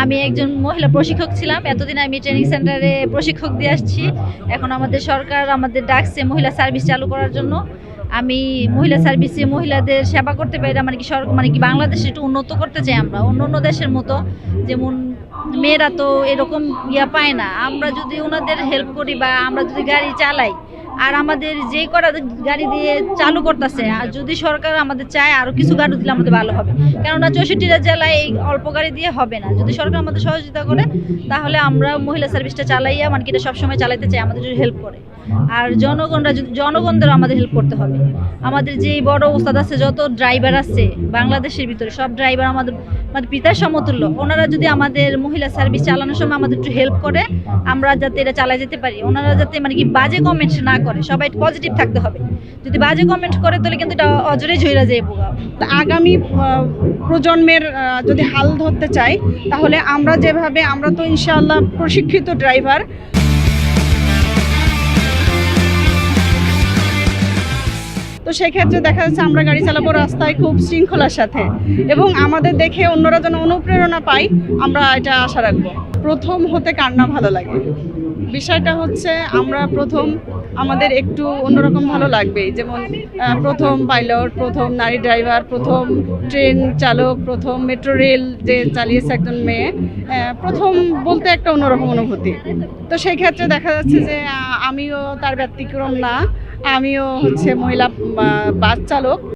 আমি একজন মহিলা প্রশিক্ষক ছিলাম। এতদিন আমি ট্রেনিং সেন্টারে প্রশিক্ষক দিয়ে আসছি। এখন আমাদের সরকার আমাদের ডাকছে মহিলা সার্ভিস চালু করার জন্য। আমি মহিলা সার্ভিসে মহিলাদের সেবা করতে পারি, মানে কি বাংলাদেশে একটু উন্নত করতে চাই আমরা অন্য অন্য দেশের মতো। যেমন মেয়েরা তো এরকম পায় না। আমরা যদি ওনাদের হেল্প করি বা আমরা যদি গাড়ি চালাই, আর আমাদের যেই করা গাড়ি দিয়ে চালু করতেছে, আর যদি সরকার আমাদের চায় আরও কিছু গাড়ি দিলে আমাদের ভালো হবে। কেননা 64টা জেলায় এই অল্প গাড়ি দিয়ে হবে না। যদি সরকার আমাদের সহযোগিতা করে তাহলে আমরা মহিলা সার্ভিসটা চালাইয়া মানে কি এটা সবসময় চালাইতে চাই, আমাদের যদি হেল্প করে। আর জনগণদেরও আমাদের হেল্প করতে হবে। আমাদের যে বড় ওস্তাদ আছে, যত ড্রাইভার আছে বাংলাদেশের ভিতরে, সব ড্রাইভার আমাদের পিতার সমতুল্য। ওনারা যদি আমাদের মহিলা সার্ভিস চালানোর সময় আমাদের একটু হেল্প করে, আমরা যাতে এটা চালাই যেতে পারি। ওনারা যাতে মানে কি বাজে কমেন্ট না করে, সবাই পজিটিভ থাকতে হবে। যদি বাজে কমেন্ট করে তাহলে কিন্তু এটা অজরে ঝইরা যায়। আগামী প্রজন্মের যদি হাল ধরতে চাই, তাহলে আমরা তো ইনশাআল্লাহ প্রশিক্ষিত ড্রাইভার। তো সেক্ষেত্রে দেখা যাচ্ছে আমরা গাড়ি চালাবো রাস্তায় খুব শৃঙ্খলার সাথে, এবং আমাদের দেখে অন্যরা যেন অনুপ্রেরণা পায়, আমরা এটা আশা রাখবো। প্রথম হতে কার না ভালো লাগে? বিষয়টা হচ্ছে আমরা আমাদের একটু অন্যরকম ভালো লাগবে। যেমন প্রথম পাইলট, প্রথম নারী ড্রাইভার, প্রথম ট্রেন চালক, প্রথম মেট্রো রেল যে চালিয়েছে একজন মেয়ে, প্রথম বলতে একটা অন্যরকম অনুভূতি। তো সেই ক্ষেত্রে দেখা যাচ্ছে যে আমিও তার ব্যতিক্রম না, আমিও মহিলা বাস চালক।